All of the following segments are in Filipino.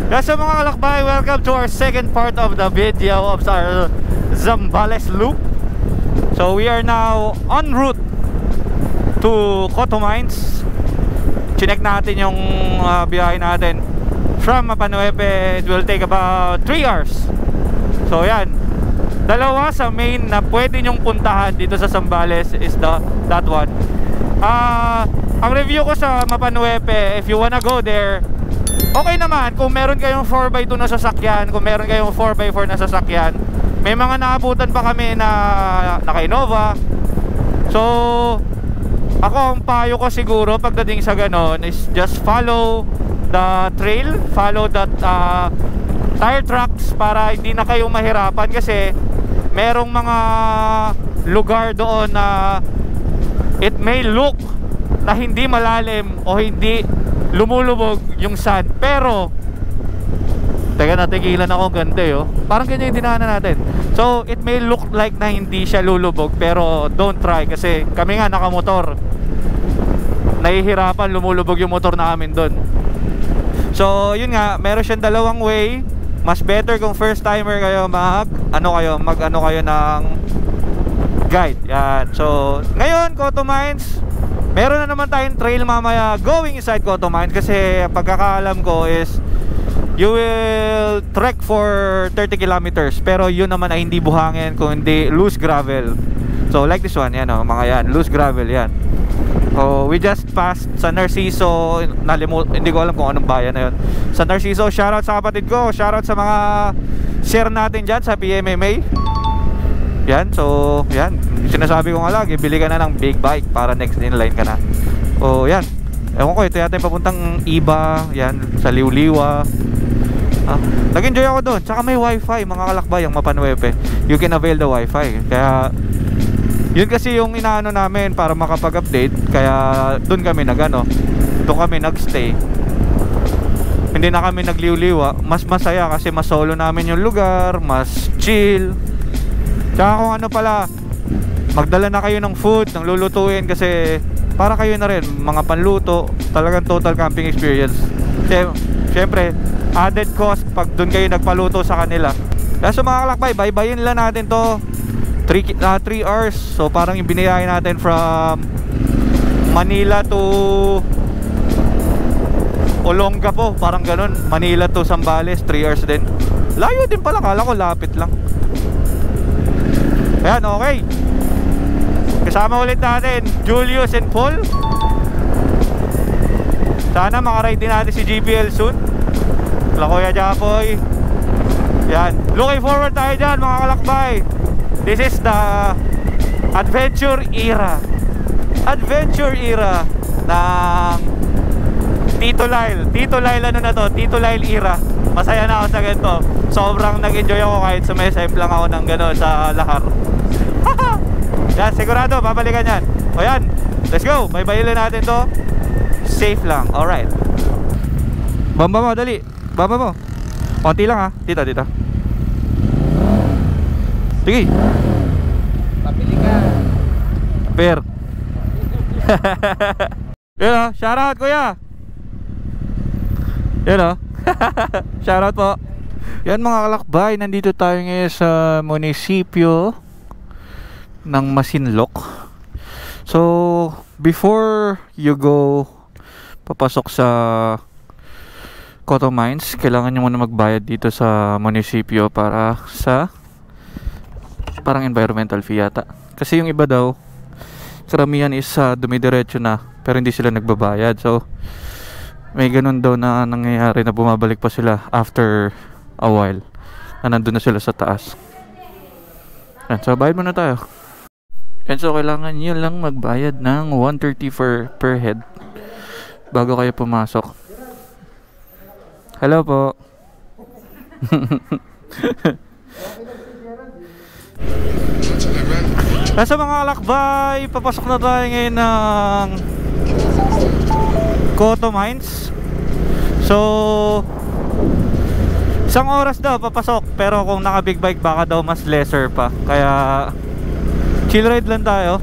Yes, so mga kalakbay, welcome to our second part of the video of our Zambales Loop. So we are now en route to Coto Mines. Chinek natin yung biyahe natin from Mapanuepe. It will take about 3 hours. So yan, dalawa sa main na pwede nyong puntahan dito sa Zambales is that one. Ang review ko sa Mapanuepe, if you wanna go there, okay naman kung meron kayong 4x2 na sasakyan, kung meron kayong 4x4 na sasakyan. May mga naabutan pa kami na naka-Innova. So ako, ang payo ko siguro pagdating sa ganon is just follow the trail, follow the tire tracks para hindi na kayo mahirapan. Kasi merong mga lugar doon na it may look na hindi malalim o hindi lumulubog yung sand, pero teka, natigilan ako, ganda oh. Parang ganyan yung dinaanan natin. So it may look like na hindi siya lulubog, pero don't try. Kasi kami nga nakamotor, nahihirapan, lumulubog yung motor namin doon. So yun nga, meron siyang dalawang way. Mas better kung first timer kayo, mag ano kayo ng guide. Yan. So ngayon, Coto Mines, meron na naman tayong trail mamaya going inside Coto Mines. Kasi pagkakaalam ko is you will trek for 30 kilometers. Pero yun naman ay hindi buhangin, kung hindi loose gravel. So like this one, yan o, mga yan, loose gravel yan. So we just passed sa Narciso. Hindi ko alam kung anong bayan na yun. Sa Narciso, shoutout sa kapatid ko, shoutout sa mga share natin dyan sa PMMA. Yan, so yan, sinasabi ko nga lagi, bili ka na ng big bike para next in line ka na. O yan, ewan ko, ito yata yung papuntang Iba. Yan, sa Liwliwa. Nag-enjoy ako doon. Tsaka may wifi, mga kalakbay, yung Mapanuepe. You can avail the wifi. Kaya yun kasi yung inaano namin para makapag-update. Kaya doon kami doon kami nagstay. Hindi na kami nagliwliwa. Mas masaya kasi mas solo namin yung lugar, mas chill. Tsaka kung ano pala, magdala na kayo ng food, ng lulutuin. Kasi para kayo na rin mga panluto. Talagang total camping experience. Siyempre, added cost pag doon kayo nagpaluto sa kanila. Kaya sa mga kalakbay, baybayin lang natin to 3 hours. So parang yung binayahin natin from Manila to Olongapo, parang ganun. Manila to Zambales, 3 hours din. Layo din pala, kala ko lapit lang. Ayan, okay. Kasama ulit natin Julius and Paul. Sana makaride din natin si GPL soon. Kuya Japoy. Yan, looking forward tayo dyan, mga kalakbay. This is the adventure era. Adventure era ng Tito Lyle ano na to, Tito Lyle era. Masaya na ako sa ganito. Sobrang nag-enjoy ako kahit sumesep lang ako ng gano'n sa lahar. Yan, sigurado, babalikan yan. O yan, let's go, baybayin natin to. Safe lang, alright. Bamba mo, dali. Bamba mo. Konti lang ha, dito. Sige. Pabili ka. Per. Yun o, shoutout kuya. Yun o. Shoutout po. Yan mga kalakbay, nandito tayo ngayon sa munisipyo ng Masinloc. So before you go papasok sa Coto Mines, kailangan nyo muna magbayad dito sa munisipyo para sa parang environmental fee yata. Kasi yung iba daw, karamihan is dumidiretso na pero hindi sila nagbabayad. So may ganun daw na nangyayari na bumabalik pa sila after a while na nandun na sila sa taas. Yan, so bayad muna tayo. And so kailangan nyo lang magbayad ng 130 per head bago kayo pumasok. Hello po. Nasa mga kalakbay, papasok na tayo ngayon ng Coto Mines. So 1 oras daw papasok, pero kung naka big bike baka daw mas lesser pa. Kaya chill ride lang tayo.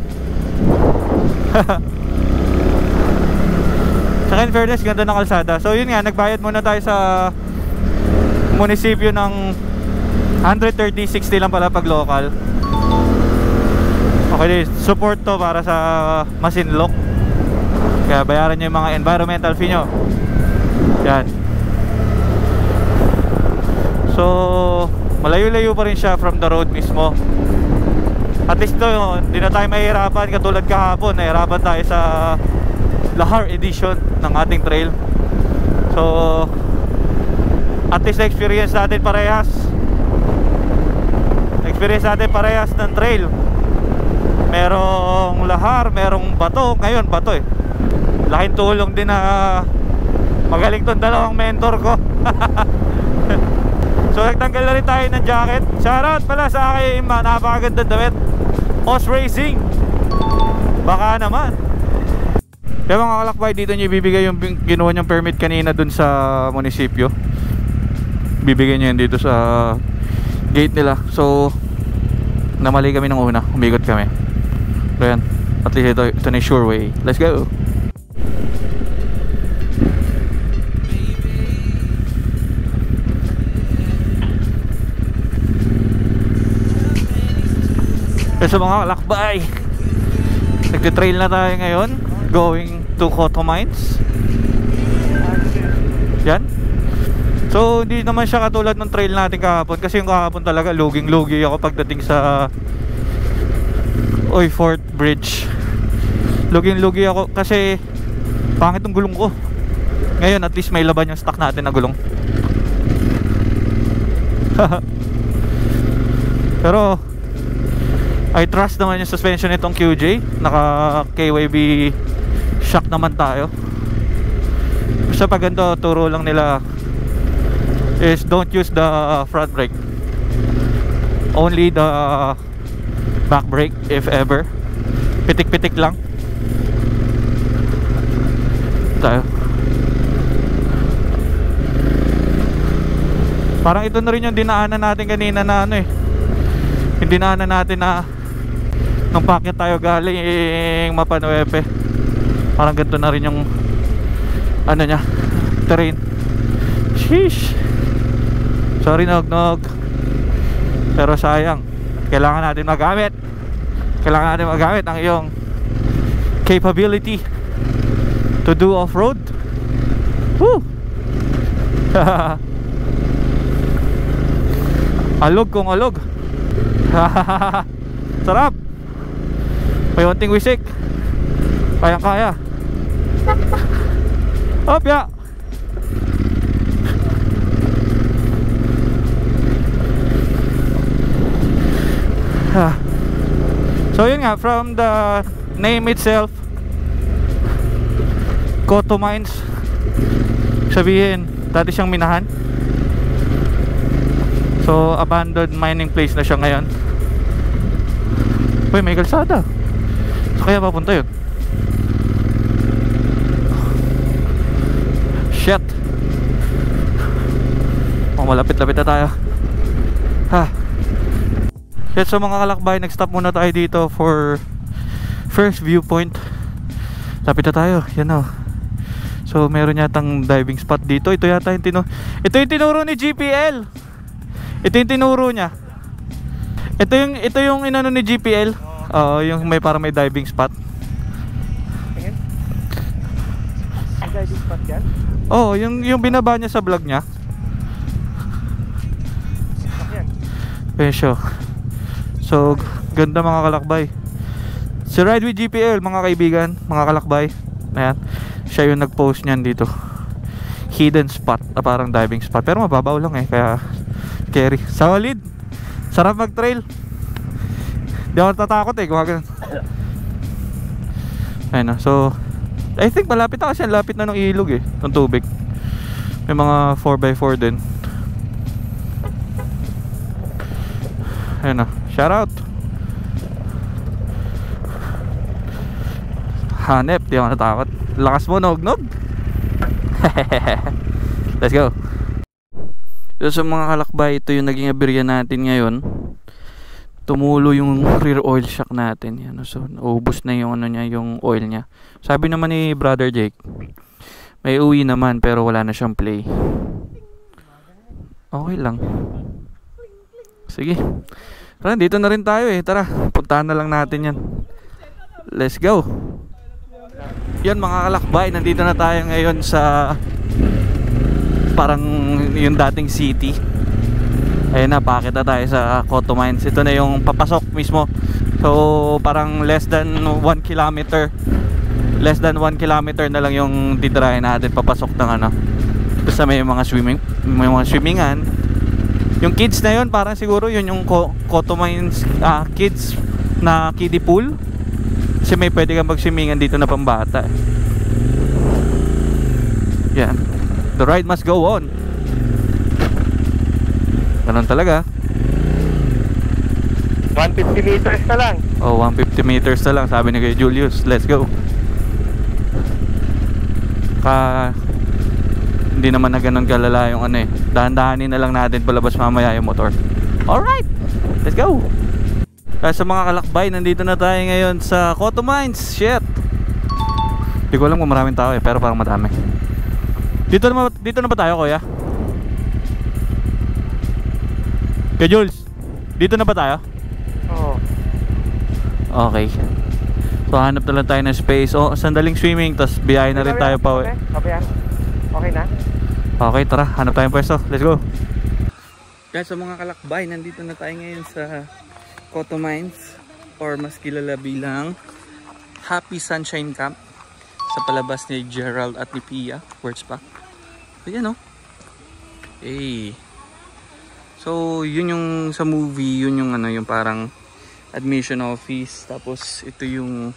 Saka in fairness, ganda ng kalsada. So yun nga, nagbayad muna tayo sa munisipyo ng 130-60 lang pala pag local. Okay, support to para sa Masinloc. Kaya bayaran nyo yung mga environmental fee nyo. Yan. So malayo-layo pa rin siya from the road mismo. At least to, hindi na tayo mahihirapan katulad kahapon. Nahirapan tayo sa Lahar edition ng ating trail. So at least na-experience natin parehas. Experience natin parehas ng trail. Merong lahar, merong bato. Ngayon bato eh. Laking tulong din na magaling tong dalawang mentor ko. So nagtanggal na rin tayo ng jacket. Shoutout pala sa aking napakagandang damit, Os Racing. Baka naman. Kaya mga kalakbay, dito nyo ibibigay yung ginawa nyong permit kanina dun sa munisipyo. Bibigay nyo yan dito sa gate nila. So namali kami ng una, umigot kami. So yan, at least ito na yung sure way. Let's go. So mga kalakbay, nagtitrail na tayo ngayon, going to Coto Mines. Yan. So hindi naman siya katulad ng trail natin kahapon. Kasi yung kahapon talaga luging-lugi ako pagdating sa Fort Bridge. Luging-lugi ako kasi pangit ang gulong ko. Ngayon at least may laban yung stock natin na gulong. Pero I trust naman yung suspension nitong QJ. Naka KYB shock naman tayo. Basta pag ganito, turo lang nila is don't use the front brake, only the back brake if ever. Pitik-pitik lang tayo. Parang ito na rin yung dinaanan natin kanina na yung dinaanan natin na nung packet tayo galing Mapa Nueve. Parang ganito na rin yung nya, terrain. Sheesh. Sorry nog. Pero sayang, kailangan natin magamit ang iyong capability to do off-road. Woo! Alog kung alog. Sarap. May unting wisik. Kaya. Hop ya. So yun nga, from the name itself, Coto Mines, sabihin dati siyang minahan. So abandoned mining place na siya ngayon. Uy, may kalsada. So kaya papunta yun? Shit. Malapit-lapit na tayo. Shit, so mga kalakbay, nag-stop muna tayo dito for first viewpoint. Lapit na tayo, yan o. So meron yatang diving spot dito. Ito yata yung ito yung tinuro ni GPL. Ito yung tinuro niya. Ito yung inano ni GPL. Yung parang may diving spot. Ang diving spot yan? Yung binaba niya sa vlog niya. Pesyo. So ganda mga kalakbay. Si Ride with GPL mga kaibigan, mga kalakbay. Ayan, siya yung nag-post niyan dito. Hidden spot, parang diving spot. Pero mababaw lang kaya carry. Solid. Sarap mag-trail. Di ako tatakot gumagano. Ayun so I think malapit na kasi, lapit na ng ilog ng tubig. May mga 4x4 din. Ayun shout out. Hanep, di ako natakot. Lakas mo, nog. Let's go. So mga kalakbay, ito yung naging aberya natin ngayon. Tumulo yung rear oil shock natin. Yan, so naubos na yung yung oil niya. Sabi naman ni Brother Jake, may uwi naman pero wala na siyang play. Okay lang. Sige. Tara, dito na rin tayo eh. Tara, puntahan na lang natin yan. Let's go. Yan mga kalakbay, nandito na tayo ngayon sa parang yung dating city. Ayun na, pakit na tayo sa Cotto Mines. Ito na yung papasok mismo. So parang less than 1 kilometer. Less than 1 kilometer na lang yung titirahin natin papasok ng ano. Basta may mga swimmingan. Yung kids na yun, parang siguro yun yung Cotto Mines kids na kiddie pool. Kasi may pwede kang mag-swimmingan dito na pambata. Yan. The ride must go on. Ganun talaga. 150 meters na lang. Oh, 150 meters na lang, sabi ni kay Julius. Let's go. Hindi naman na ganun kalala yung ano eh. Dahan-dahanin na lang natin palabas mamaya yung motor. Alright, let's go. Kaya sa mga kalakbay, nandito na tayo ngayon sa Cotto Mines. Shit. Hindi ko alam kung maraming tao eh, pero parang madami. Dito na ba tayo, kuya? Kay Jules, dito na ba tayo? Oo. Okay. So hanap na lang tayo ng space. Oh, sandaling swimming, tapos biyahe na rin tayo pa. Okay na? Okay, tara, hanap tayong pwesto. Let's go. Guys, sa mga kalakbay, nandito na tayo ngayon sa Cotto Mines, or mas kilala bilang Happy Sunshine Camp, sa palabas ni Gerald at ni Pia. Words pa. So yan oh. Hey. So yun yung sa movie, yun yung ano, yung parang admission office. Tapos ito yung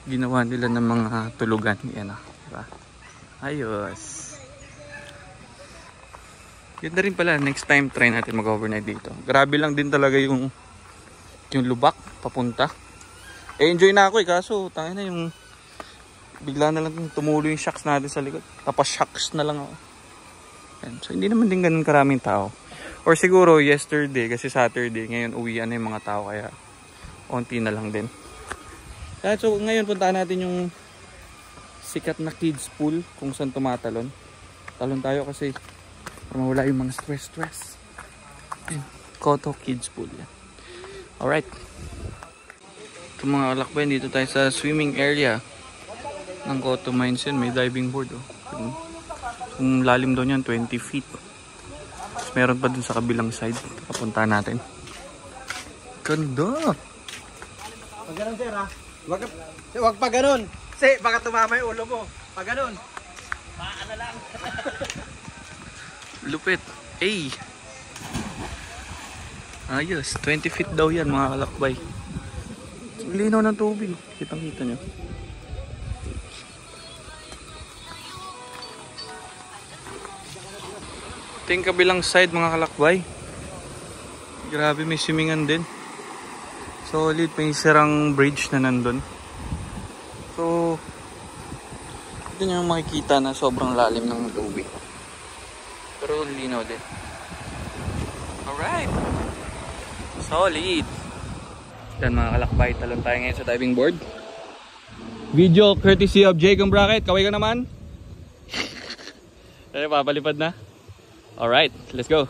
ginawa nila ng mga tulugan. Yan ah, diba? Ayos. Yun na rin pala, next time try natin mag-overnight dito. Grabe lang din talaga yung lubak papunta. Enjoy na ako eh, kaso tangin na yung bigla na lang tumulo yung shocks natin sa likod. Tapos shocks na lang ako. Yan. So hindi naman din ganun karaming tao. Or siguro yesterday, kasi Saturday, ngayon uwian na yung mga tao, kaya onti na lang din. Kaya so ngayon puntahan natin yung sikat na kids pool kung saan tumatalon. Talon tayo kasi para mawala yung mga stress. Cotto Kids Pool yan. Alright. Ito mga kalakbay, dito tayo sa swimming area ng Cotto Mines yun. May diving board oh. Kung lalim doon yan, 20 feet. Tapos meron pa dun sa kabilang side. Papunta natin. Ganda! Pag ganun sir ha. Wag pa ganun. Kasi baka tumama yung ulo mo. Pag ganun. Maana lang. Lupit. Ay! Ayos. 20 feet daw yan mga kalakbay. Linaw ng tubig. Kitang-kita nyo. Ito yung kabilang side mga kalakbay. Grabe, may swimingan din. Solid, may sirang bridge na nandun. So ito nyo makikita na sobrang lalim ng tubig. Pero linaw din. Alright. Solid. Yan mga kalakbay, talon tayo ngayon sa diving board. Video courtesy of Jake Bracket. Kaway ka naman. Eh, papalipad na. Alright, let's go.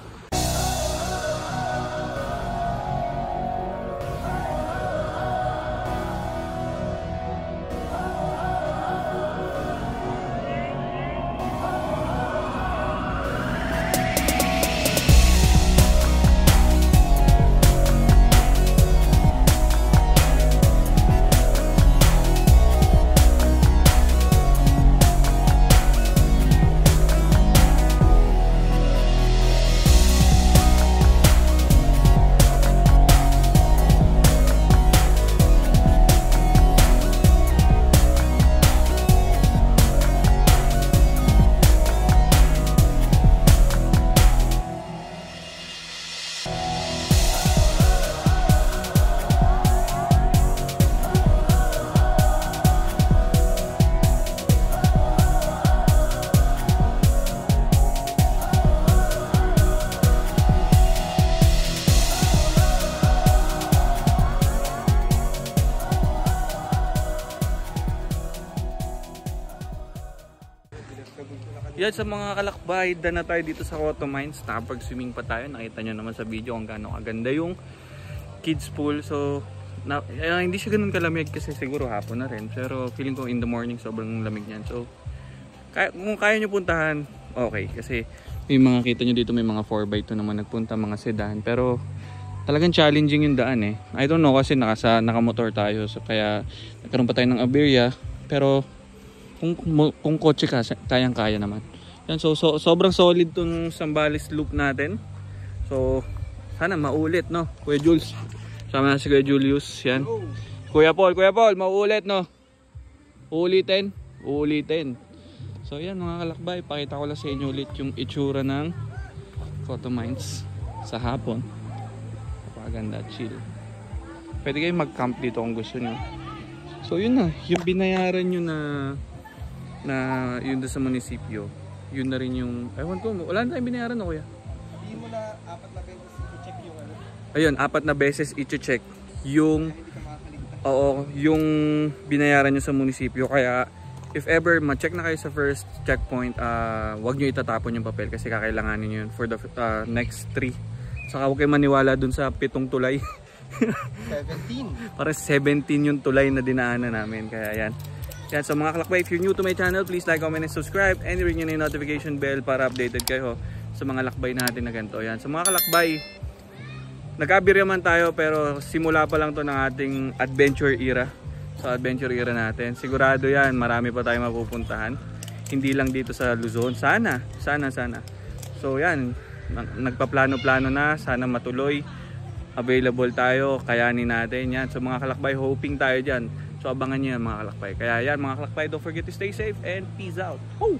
yan sa mga kalakbay, na tayo dito sa Cotto Mines. Nakapag-swimming pa tayo. Nakita nyo naman sa video kung gaano kaganda yung kids pool. So hindi siya ganun kalamig kasi siguro hapon na rin. Pero feeling ko in the morning sobrang lamig niyan. So kung kaya nyo puntahan, okay. Kasi may mga kita nyo dito, may mga 4x2 naman nagpunta, mga sedan. Pero talagang challenging yung daan eh. I don't know kasi nakamotor tayo. So kaya nagkaroon pa tayo ng aberya. Pero kung kotse ka, kayang-kaya naman. Yan, so sobrang solid tong Zambales loop natin. So sana maulit, no? Kuya Jules. Sama na si Kuya Julius. Yan. Kuya Paul, maulit, no? Uulitin. So yan mga kalakbay, pakita ko lang sa inyo ulit yung itsura ng Cotto Mines sa hapon. Napakaganda, chill. Pwede kayong mag-camp dito kung gusto nyo. So yun na, yung binayaran nyo na yun doon sa munisipyo, yun na rin yung, ewan ko, wala na tayong binayaran na kuya. Hindi mo na 4 na beses i-check yung ano. Ayun, 4 na beses i-check yung, Hindi ka makakaligtas. oo, yung binayaran nyo sa munisipyo. Kaya if ever ma-check na kayo sa first checkpoint, wag nyo itatapon yung papel kasi kakailanganin nyo yun for the next 3. Saka huwag kayo maniwala dun sa 7 tulay. 17. Para 17 yung tulay na dinaanan namin. Kaya yan. Yan, so mga kalakbay, if you're new to my channel, please like, comment, and subscribe. And ring nyo na yung notification bell para updated kayo sa mga lakbay natin na ganito. Yan. So mga kalakbay, nag-abirya man tayo pero simula pa lang to ng ating adventure era. So adventure era natin. Sigurado yan, marami pa tayong mapupuntahan. Hindi lang dito sa Luzon. Sana. So yan, nagpaplano-plano na. Sana matuloy. Available tayo, kayanin natin yan. So mga kalakbay, hoping tayo dyan. So abangan nyo yan mga kalakbay. Kaya yan mga kalakbay, don't forget to stay safe and peace out. Oh!